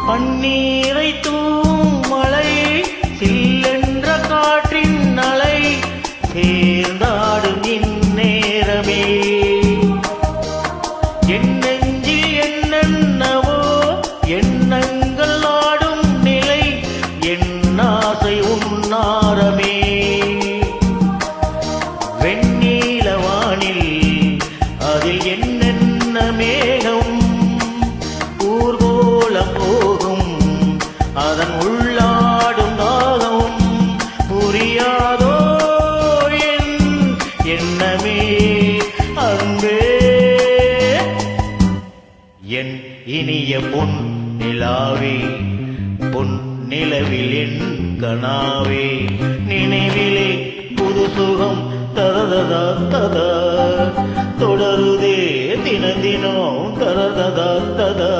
பன்னீரை தூவும் மழை சில்லென்ற காற்றின் அலை சேர்ந்தாடும் இந்நேரமே என் நெஞ்சில் என்னென்னவோ எண்ணங்கள் ஆடும் நிலை என் ஆசை உன்னாரமே வெண்ணீலவானில் அதில் என்னென்ன மேகம் ஊர்கோலம் போகும் அதன் உள்ளாடும் தாகம் புரியாதோ என் எண்ணமே அன்பே என் இனிய பொன் நிலாவே பொன் நிலவில் என் கனாவே நினைவிலே புது சுகம் தரததா ததா தொடருதே தினம் தினம் தரததா ததா